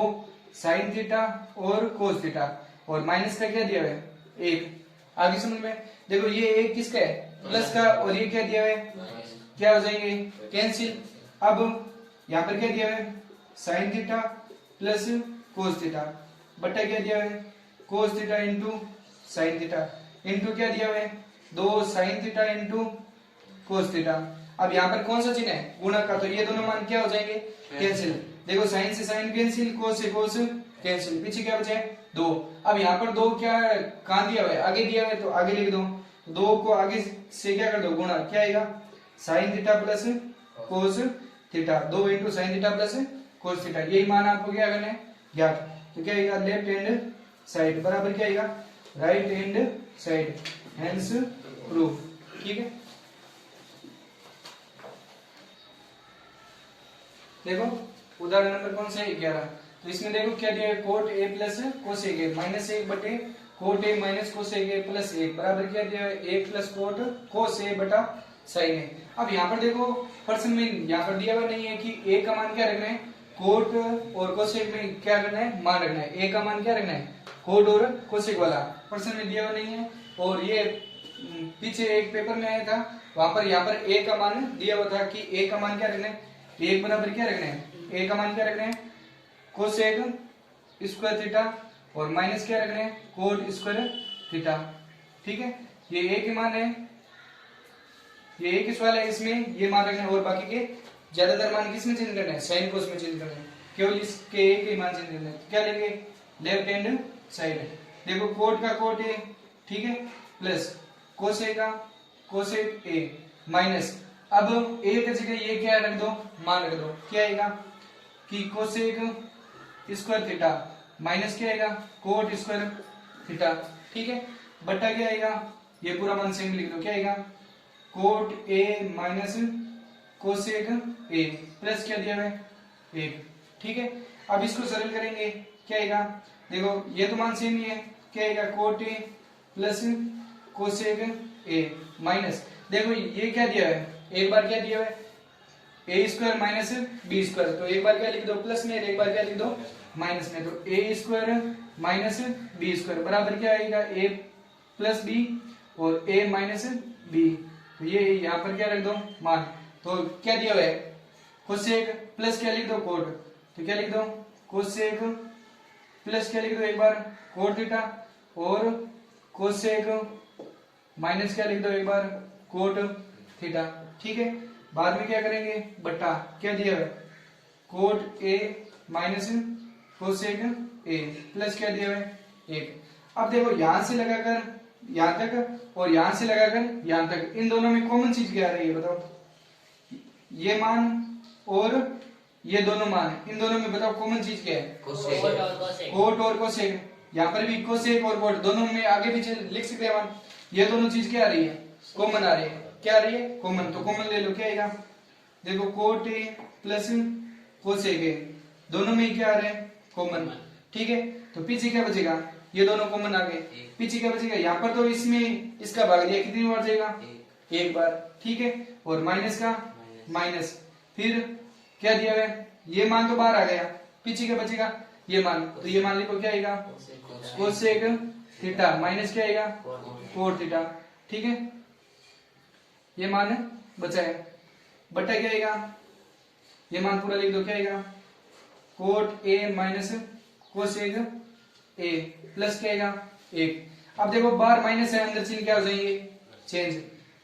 साइन थीटा और कोस थीटा, और माइनस का क्या दिया है एक, आगे समझ में, देखो ये एक किसका है प्लस का, और ये क्या दिया है क्या हो जाएंगे कैंसिल, अब यहाँ पर क्या दिया है sin theta plus cos theta बटा क्या दिया है cos theta into sine theta, into क्या दिया है 2 sign theta into cos theta, अब यहाँ पर कौन सा चिन्ह है गुणा का, तो ये दोनों मान क्या हो जाएंगे कैंसिल, देखो साइन से साइन कैंसिल कोस से कोस कैंसिल, पीछे क्या बचे 2, अब यहाँ पर 2 क्या कहाँ दिया हुआ है आगे दिया हुआ है तो आगे लिख दो, 2 को आगे से क्या कर दो गुणा, क्या आएगा sign theta plus cos theta, 2 into sine theta plus cos theta, यही मान आपको क्या करना है ज्ञात, तो क्या आएगा लेफ्ट हैंड साइड बराबर क्या आएगा right hand side, hence proof, ठीक है। देखो उदाहरण नंबर कौन सा है 11, तो इसमें देखो क्या दिया है cot A plus cosec A minus 1 बटे cot A minus cosec A plus 1 बराबर क्या दिया है 1 प्लस कोट कोस ए बटा साइन ए, अब यहाँ पर देखो प्रश्न में यहाँ पर दिया हुआ नहीं है कि ए का मान क्या रखना है कोट और कोसेक में क्या रखना है मान रखना है, ए का मान क्या रखना है कोट और कोसेक वाला प्रश्न में दिया हुआ नहीं है, और ये पीछे एक पेपर में आया था वहां पर यहाँ पर ए का मान दिया हुआ था कि ए का मान क्या रखना है, एक बराबर क्या रखना है ए का मान क्या रखना है कोसेक स्क्वायर थीटा और माइनस क्या रखना है कोट स्क्वायर थीटा, ठीक है, ये ए के मान है, ये एक सवाल है इसमें ये मान रखना है, और बाकी के ज्यादातर मान किस में चेंज करना है साइन कोस में चेंज करना है, केवल इसके एक ही मान चेंज करना है, तो क्या लेंगे लेफ्ट हैंड साइड, देखो कोट का कोट ए, ठीक है, प्लस कोसेक का कोसेक ए माइनस, अब ए की जगह ये क्या रख दो मान रख दो, क्या आएगा कि कोसेक स्क्वायर थीटा माइनस क्या आएगा कोट स्क्वायर थीटा, ठीक है, बटा क्या आएगा ये पूरा मान सेम लिख दो, क्या आएगा cot A minus cosec A plus क्या दिया है एक, ठीक है, अब इसको सरल करेंगे क्या आएगा, देखो ये तो मान सेम ही है, क्या आएगा cot A plus cosec A minus, देखो ये क्या दिया है एक बार क्या दिया है ए स्क्वायर माइनस बी स्क्वायर, तो एक बार क्या लिख दो प्लस में एक बार क्या लिख दो माइनस में, तो ए स्क्वायर माइनस बी स्क्वायर बराबर क्या आएगा ए प्लस बी और ए माइनस बी, तो ये यहाँ पर क्या रख दो मान, तो क्या दिया हुआ है कोसेक प्लस क्या लिख दो कोट, तो क्या लिख दो कोसेक प्लस क्या लिख दो एक बार कोट थीटा और कोसेक माइनस क्या लिख दो एक बार कोट थीटा, ठीक है, बाद में क्या करेंगे बट्टा क्या दिया है cot A minus cosec A plus क्या दिया है एक, अब देखो यहां से लगाकर यहां तक और यहां से लगाकर यहां तक, इन दोनों में कॉमन चीज क्या आ रही है बताओ, ये मान और ये दोनों मान, इन दोनों में बताओ कॉमन चीज क्या है कोट और कोसेक, यहाँ पर भी कोसेक और कोट दोनों में आगे पीछे लिख सकते हैं मान, ये दोनों चीज क्या आ रही है कॉमन आ रही है, क्या आ रही है कॉमन, तो कॉमन ले लो क्या आएगा, देखो कोट ए प्लस कोसेक ए दोनों में क्या आ रहे हैं कॉमन, ठीक है, तो पीछे क्या बचेगा ये दोनों कॉमन आ गए, पीछे क्या बचेगा यहाँ पर तो इसमें इसका भाग दिया कितनी बार जाएगा एक बार, ठीक है, और माइनस का माइनस, फिर क्या दिया है ये मान तो बाहर आ गया, पीछे क्या बचेगा ये मान, तो ये मान लिखो क्या आएगा कोसेक थीटा माइनस क्या आएगा कोट थीटा, ठीक है, ये मान बचा है, बटा क्या आएगा ये मान पूरा लिख दो क्या आएगा cot A minus cosec A plus क्या आएगा एक, अब देखो बाहर माइनस है अंदर चिन्ह क्या हो जाएंगे चेंज,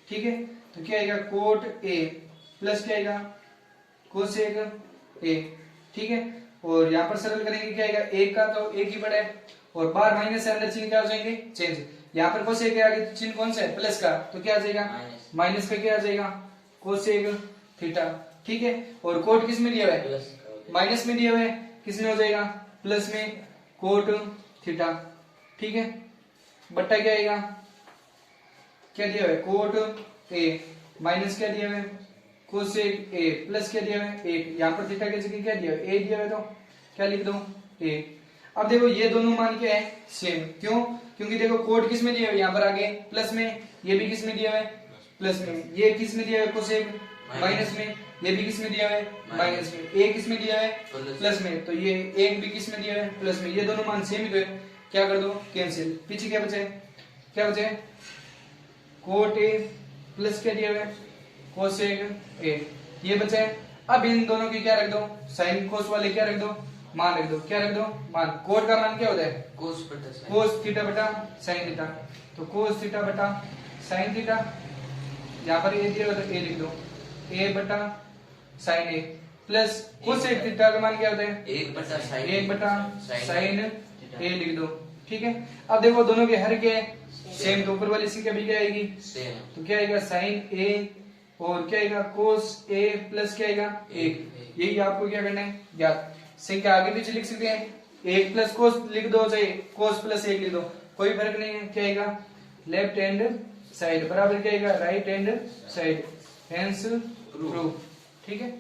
ठीक है, तो क्या आएगा कोट ए प्लस क्या आएगा कोसेक ए, ठीक है, और यहाँ पर सरल करेंगे क्या आएगा एक का तो एक ही पड़ा है, और बाहर माइनस है अंदर चिन्ह क्या हो जाएंगे चेंज, यहाँ पर कोसेक के आगे चिन्ह कौन सा है प्लस का, तो क्या आ जाएगा माइनस का क्या आ जाएगा कोसेक थीटा, ठीक है, और कोट किस में दिया हुआ है माइनस में दिया हुआ है, किसमें हो जाएगा, प्लस में कोट थीटा, ठीक है, बट्टा क्या आएगा, क्या दिया हुआ है कोट ए माइनस क्या दिया हुआ है कोसेक ए प्लस क्या दिया हुआ है 1, यहाँ पर थीटा की जगह क्या दिया हुआ है ए दिया हुआ है, तो क्या लिख दो ए। अब देखो ये दोनों मान क्या है सेम, क्यों, क्योंकि देखो कोट किस में दिया हुआ है यहाँ पर आगे प्लस में, ये भी किस में दिया हुआ है प्लस में, ये किस में दिया हुआ है कोसेक माइनस में, ये भी किस में दिया हुआ है माइनस में, ए किस में दिया है प्लस में, तो ये एक भी किस में दिया है प्लस में, ये दोनों मान सेम ही तो है, क्या कर दो कैंसिल, पीछे क्या बचे, क्या बचे कोट ए प्लस क्या दिया हुआ है कोसेक ए, ये बचे। अब इन दोनों की क्या रख दो, साइन कोस वाले क्या रख दो मान रख दो, क्या रख दो मान, कोट का मान क्या होता है कोस थीटा बटा साइन थीटा, तो कोस थीटा बटा साइन थीटा, यहाँ पर ए दिया हुआ तो ए लिख दो ए बटा साइन ए प्लस कोसेक थीटा का मान क्या होता है 1 बटा साइन ए लिख दो, ठीक है। अब देखो दोनों के हर के सेम, तो ऊपर वाली संख्या भी क्या आएगी तो क्या आएगा साइन ए और क्या आएगा कोस ए प्लस क्या आएगा 1, यही आपको क्या करना है याद, संख्या आगे पीछे लिख सकते हैं, 1 प्लस कोस लिख दो चाहे कोस प्लस 1 लिख दो, कोई फर्क नहीं है, क्या आएगा लेफ्ट हैंड साइड बराबर क्या आएगा right hand side, hence proof, ठीक है।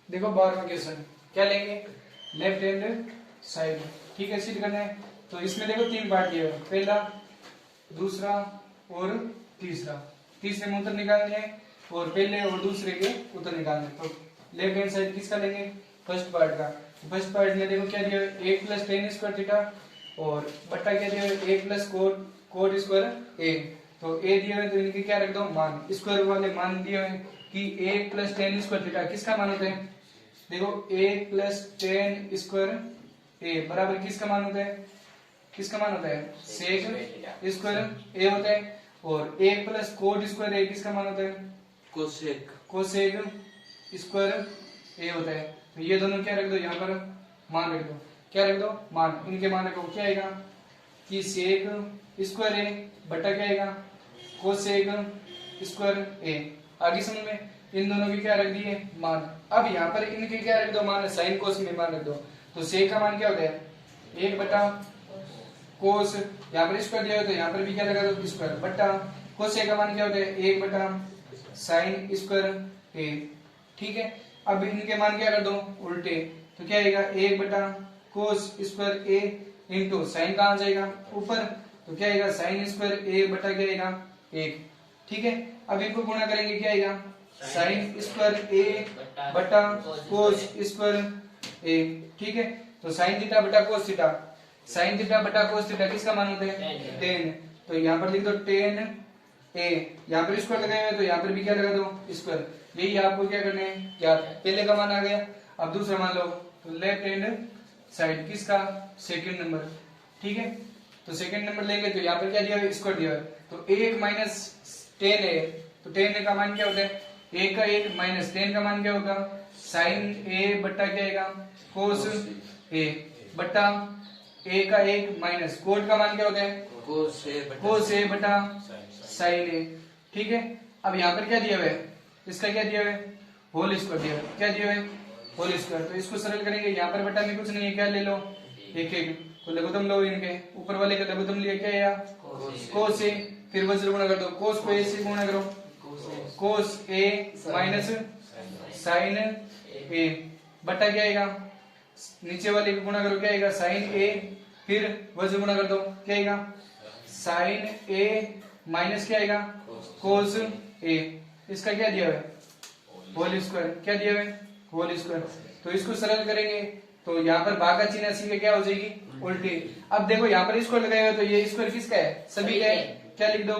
देखो 12वां क्वेश्चन क्या लेंगे लेफ्ट हैंड साइड, ठीक है, सीट करना है, तो इसमें देखो 3 पार्ट दिए हुए, पहला दूसरा और तीसरा, तीसरे में उत्तर निकालने हैं और पहले और दूसरे के उत्तर निकालने, तो लेफ्ट हैंड साइड किसका लेंगे फर्स्ट पार्ट का, फर्स्ट पार्ट में देखो क्या दिया है 1 प्लस टेन स्क्वायर थीटा और बट्टा क्या दिया है 1 प्लस कोट स्क्वायर ए, तो ए दिया है तो इनके क्या रख दो मान, स्क्वायर वाले मान दिए हैं कि 1 प्लस टेन स्क्वायर थीटा किसका मान होता है, देखो 1 प्लस टेन स्क्वायर ए बराबर किसका मान होता है, किसका मान होता है सेक स्क्वायर ए होता है, और 1 प्लस कोट स्क्वायर ए किसका मान होता है कोसेक स्क्वायर ए होता है, तो ये दोनों क्या रख दो यहाँ पर मान रख दो, क्या रख दो मान, इनके मान रखो क्या आएगा कि सेक स्क्वायर ए बटा क्या आएगा कोसेक स्क्वायर ए, आगे समझ में, इन दोनों की क्या रख दिए मान। अब यहाँ पर इनके क्या रख दो मान, साइन कोस में मान रख दो, तो सेक का मान क्या होता है 1 बटा कोस, यहाँ पर स्क्वायर दिया हो तो यहाँ पर भी क्या लगा दो स्क्वायर बटा कोसेक का मान क्या होता है 1 बटा साइन स्क्वायर ए, ठीक है। अब इनके मान क्या कर दो उल्टे, तो क्या आएगा 1 बटा कोस स्क्वायर ए इंटू साइन कहाँ आ जाएगा ऊपर, तो क्या आएगा साइन स्क्वायर ए बटा क्या आएगा 1, ठीक है। अब इनको गुणा करेंगे क्या आएगा साइन स्क्वायर ए बटा कोस स्क्वायर ए, ठीक है, तो साइन थीटा बटा कोस थीटा, साइन थीटा बटा कोस थीटा किसका मान होता है 10, तो यहाँ पर लिख दो 10 ए, यहाँ पर स्क्वायर लगाए हुए तो यहाँ पर भी क्या लगा दो स्क्वायर, यही आपको क्या करना है याद, पहले का मान आ गया, अब दूसरा मान लो, तो लेफ्ट हैंड साइड किसका सेकंड नंबर, ठीक है, तो सेकंड नंबर लेंगे तो यहाँ पर क्या दिया है स्क्वायर दिया है, तो 1 माइनस 10 है, तो 10 का मान क्या होता है 1 का 1 माइनस 10 का मान क्या होगा साइन ए बट्टा क्या आएगा कोस ए बट्टा ए का 1 माइनस कोट का मान क्या होता है कोस ए बटा साइन ए, ठीक है। अब यहाँ पर क्या दिया हुआ है, इसका क्या दिया हुआ है होल स्क्वायर दिया हुआ है, क्या दिया हुआ है होल स्क्वायर, तो इसको सरल करेंगे, यहाँ पर बटा में कुछ नहीं है, क्या ले लो एक एक, तो लघुत्तम लो, इनके ऊपर वाले का लघुत्तम लिया क्या है कोस ए, फिर वज्र गुणा कर दो, कोस को ए से गुणा करो, कोस ए माइनस साइन ए बटा क्या आएगा नीचे वाले को गुणा करो क्या आएगा साइन ए, फिर वज्र गुणा कर दो क्या आएगा साइन ए माइनस क्या आएगा कोस ए, इसका क्या दिया हुआ है होल स्क्वायर, क्या दिया हुआ है होल स्क्वायर, तो इसको सरल करेंगे तो यहाँ पर भाग का चिन्ह सीखे क्या हो जाएगी उल्टी। अब देखो यहाँ पर स्क्वायर लगाया हुआ तो ये स्क्वायर किसका है सभी का है, क्या लिख दो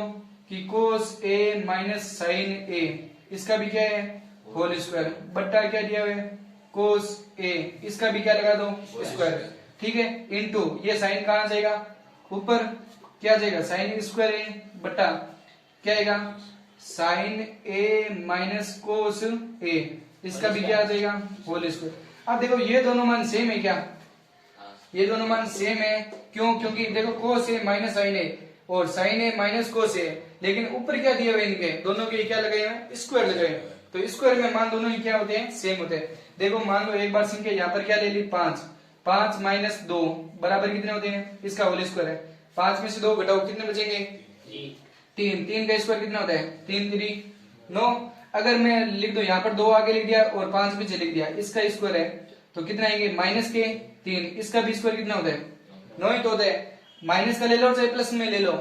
कि कोस ए माइनस साइन ए, इसका भी क्या है होल स्क्वायर बट्टा क्या दिया हुआ है कोस ए, इसका भी क्या लगा दो स्क्वायर, ठीक है, इनटू ये साइन कहाँ जाएगा ऊपर, क्या जाएगा साइन स्क्वायर ए बट्टा क्या आएगा साइन ए माइनस कोस ए, इसका भी क्या आ जाएगा होल स्क्वायर। अब देखो ये दोनों मान सेम है क्या, ये दोनों मान सेम है, क्यों, क्योंकि देखो कोस ए माइनस साइन ए और साइन ए माइनस कोस ए, लेकिन ऊपर क्या दिए हुए इनके दोनों के क्या लगाए हैं स्क्वायर लगाए, तो स्क्वायर में मान दोनों ही क्या होते हैं, सेम होते हैं। देखो मान लो एक बार संख्या यहाँ पर क्या ले ली 5, 5 माइनस 2 बराबर कितने होते हैं, इसका होल स्क्वायर है। 5 में से 2 घटाओ कितने बचेंगे, 3, 3 का स्क्वायर कितना होता है, 3 3 9। अगर मैं लिख दो यहाँ पर 2 आगे लिख दिया और 5 पीछे लिख दिया, इसका स्क्वायर है तो कितना आएंगे माइनस के 3, इसका भी स्क्वायर कितना होता है 9 ही तो होता है। माइनस का ले लो चाहे प्लस में ले लो,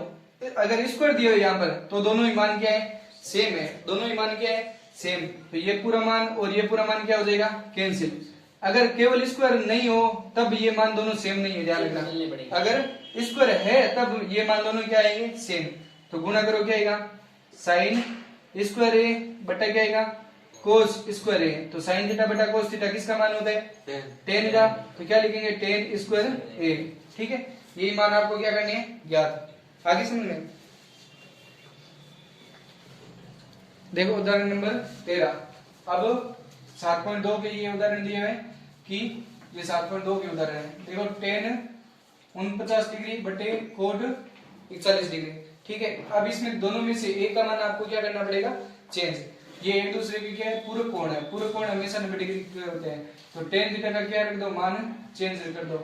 अगर स्क्वायर दिया हो यहाँ पर तो दोनों ही मान क्या है, सेम है, दोनों ही मान क्या है, सेम। तो ये पूरा मान और ये पूरा मान क्या हो जाएगा, कैंसिल। अगर केवल स्क्वायर नहीं हो तब ये मान दोनों सेम नहीं है, ध्यान रखना। अगर स्क्वायर है तब ये मान दोनों क्या आएंगे, सेम। तो गुना करो क्या आएगा, साइन स्क्वायर ए बटा क्या आएगा, कोस स्क्वायर ए। तो साइन थीटा बटा कोस थीटा किसका मान होता है, 10 का। तो क्या लिखेंगे 10 स्क्वायर ए, ठीक है। यही मान आपको क्या करनी है, ज्ञात। आगे समझ में देखो उदाहरण नंबर 13। अब 7.2 के ये उदाहरण दिए हुए कि ये 7.2 के उदाहरण है। देखो 10 49 डिग्री बटे कोड 41 डिग्री, ठीक है। अब इसमें दोनों में से एक का मान आपको क्या करना पड़ेगा, चेंज। ये एक दूसरे की क्या है, पूरक कोण है, पूरक कोण हमेशा 90 डिग्री के होते हैं। तो tan थीटा का क्या रख दो, मान चेंज कर दो।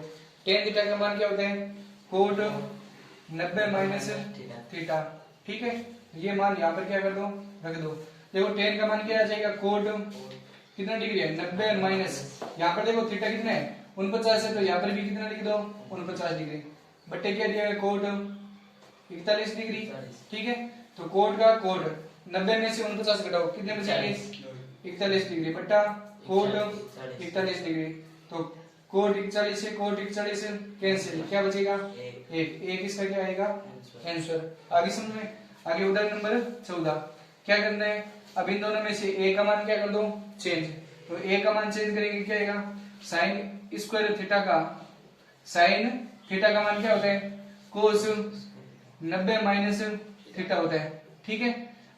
tan थीटा का मान क्या होता है, कोड 90 माइनस थीटा, ठीक है। ये मान यहाँ पर क्या कर दो, रख दो। देखो tan का मान क्या आ जाएगा, कोड कितना डिग्री है, 90 माइनस, यहाँ पर देखो थीटा कितना है 49 है, तो यहाँ पर भी कितना लिख दो 49 डिग्री बट्टे क्या दिया है, कोड 41 डिग्री, ठीक है। तो कोड का कोड 90 में से 49 घटाओ कितने बचेंगे, 41 डिग्री बट्टा कोड 41 डिग्री। तो कोड 41 से कोड 41 कैंसिल, क्या बचेगा, एक इसका क्या आएगा, आंसर। आगे समझ में। आगे उदाहरण नंबर 14 क्या करना है, अब इन दोनों में से ए का मान क्या कर दो, चेंज। तो ए का मान चेंज करेंगे क्या आएगा, साइन स्क्वायर थीटा का, साइन थीटा का मान क्या होता है, कोस 90 माइनस थीटा होता है, ठीक है।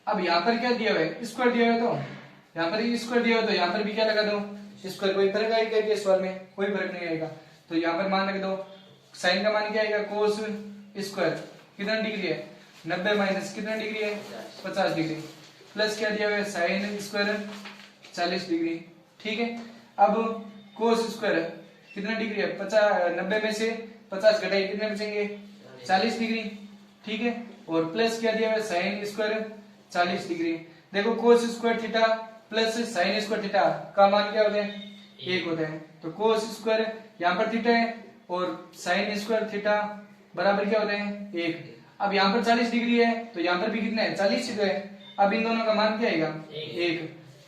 अब यहाँ पर क्या दिया हुआ है, स्क्वायर दिया हुआ है, तो यहाँ पर स्क्वायर दिया हुआ तो यहाँ पर भी क्या लगा दो स्क्वायर। कोई फर्क आएगा क्या सवाल में, कोई फर्क नहीं आएगा। तो यहाँ पर मान रख दो, साइन का मान क्या आएगा, कोस स्क्वायर कितना डिग्री है, 90 माइनस कितना डिग्री है, 50 डिग्री, प्लस क्या दिया हुआ है, साइन स्क्वायर 40 डिग्री, ठीक है। अब कोस स्क्वायर कितना डिग्री है, 90 में से 50 घटाइए कितने बचेंगे, 40 डिग्री, ठीक है। और प्लस क्या दिया हुआ है, साइन स्क्वायर 40 डिग्री। देखो cos square theta plus sine square theta का मान क्या होता है, 1 होता है। तो कोस स्क्वायर यहाँ पर थीटा है और साइन स्क्वायर थीटा बराबर क्या होता है, 1। अब यहाँ पर 40 डिग्री है तो यहाँ पर भी कितना है, 40 है। अब इन दोनों का मान क्या आएगा,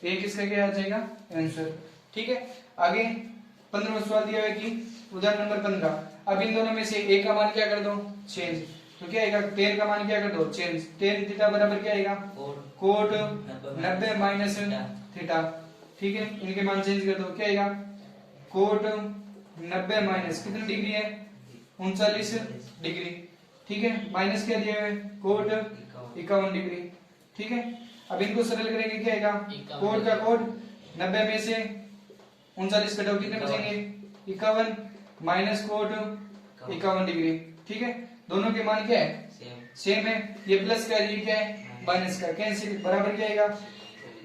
1 इसका क्या आ जाएगा, आंसर, ठीक है। आगे 15वां सवाल दिया है कि उदाहरण नंबर 15। अब इन दोनों में से एक का मान क्या कर दो, चेंज। तो क्या आएगा, tan का मान क्या कर दो, चेंज। tan थीटा बराबर क्या आएगा, कोट 90 माइनस थीटा, ठीक है। इनके मान चेंज कर दो, क्या आएगा, कोट 90 माइनस कितनी डिग्री है, 39 डिग्री, ठीक है। माइनस क्या दिया है, कोट 51 डिग्री, ठीक है। अब इनको सरल करेंगे क्या आएगा, कोट का कोट 90 में से 39 घटाओ कितने बचेंगे, 51 माइनस कोट 51 डिग्री, ठीक है। दोनों के मान क्या है, सेम है। ये प्लस का, ये क्या है, माइनस का, कैंसिल, बराबर क्या आएगा,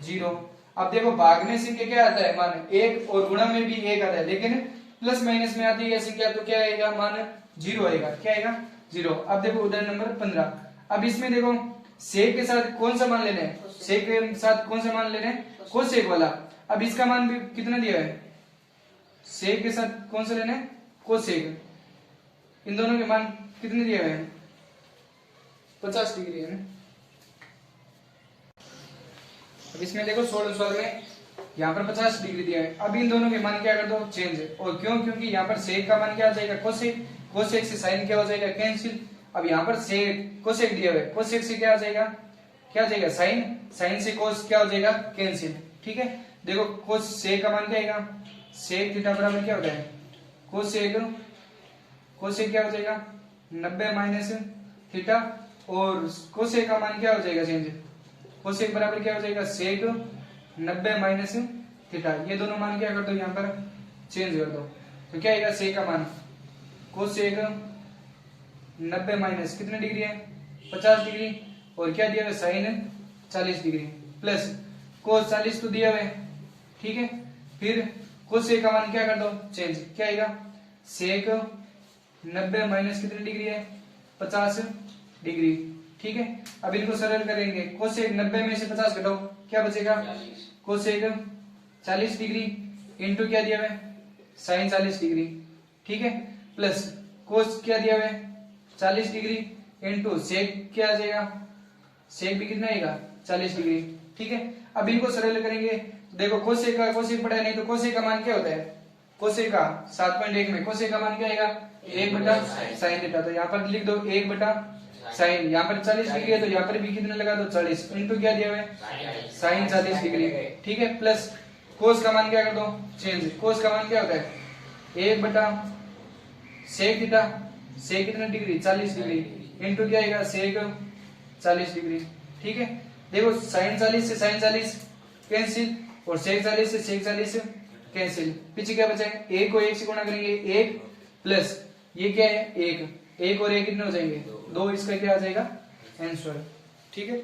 0। अब देखो भागने से क्या आता है, मान 1 और गुणा में भी 1 आता है, लेकिन प्लस माइनस में आती है संख्या तो क्या आएगा, मान 0 आएगा, क्या आएगा, 0। अब देखो उदाहरण नंबर 15। अब इसमें देखो सेक के साथ कौन सा मान लेना है, सेक के साथ कौन सा मान लेना है, कोसेक वाला। अब इसका मान भी कितना दिया है, सेक के साथ कौन सा लेना है, कोसेक। इन दोनों के मान कितने दिए हुए हैं, 50 डिग्री है ना। अब इसमें देखो 16 सवाल में यहाँ पर 50 डिग्री दिया है। अब इन दोनों के मान क्या कर दो, चेंज। और क्यों, क्योंकि यहाँ पर सेक का मान क्या आ जाएगा, कोसेक, कोसेक से साइन क्या हो जाएगा, कैंसिल। अब यहाँ पर सेक कोसेक दिया हुआ है, कोसेक से क्या आ जाएगा, क्या आ जाएगा, साइन, साइन से कोस क्या हो जाएगा, कैंसिल, ठीक है। देखो कोस सेक का मान क्या आएगा, सेक थीटा बराबर क्या होता है, कोसेक, कोसेक क्या हो जाएगा 90 माइनस थीटा, और कोसेक का मान क्या हो जाएगा, चेंज। कोसेक बराबर क्या हो जाएगा, सेक 90 माइनस थीटा। ये दोनों मान क्या कर दो, यहाँ पर चेंज कर दो। तो क्या आएगा, सेक का मान कोसेक 90 माइनस कितने डिग्री है, 50 डिग्री, और क्या दिया है, साइन 40 डिग्री, प्लस cos 40 तो दिया हुआ है, ठीक है। फिर cosec का मान क्या कर दो चेंज, क्या आएगा sec 90 माइनस कितनी डिग्री है 50 डिग्री, ठीक है। अब इनको सरल करेंगे, cosec 90 में से 50 घटाओ क्या बचेगा cosec 40 डिग्री इंटू क्या दिया हुआ है sin 40 डिग्री, ठीक है, प्लस cos क्या दिया हुआ है 40 डिग्री इंटू sec क्या आ जाएगा, sec भी कितना आएगा 40 डिग्री, ठीक है। अब इनको सरल करेंगे, देखो cosec का cosec पढ़ा है नहीं तो cosec का मान क्या होता है, cosec का 7.1 में cosec का मान क्या आएगा 1/sin थीटा, तो यहाँ पर लिख दो 1/sin, यहाँ पर 40 डिग्री है तो यहाँ पर भी कितना लगा दो 40 इंटू क्या दिया हुआ है sin 40 डिग्री, ठीक है, प्लस cos का मान क्या कर दो चेंज, cos का मान क्या होता है 1/sec थीटा, sec कितना डिग्री 40 डिग्री इंटू क्या आएगा sec 40 डिग्री, ठीक है। देखो sin 40 से sin 40 कैंसिल और sec 40 से sec 40 कैंसिल, पीछे क्या बचा है, एक को एक से गुणा करेंगे एक प्लस ये क्या है एक, एक और एक कितने हो जाएंगे दो, इसका क्या आ जाएगा आंसर, ठीक है।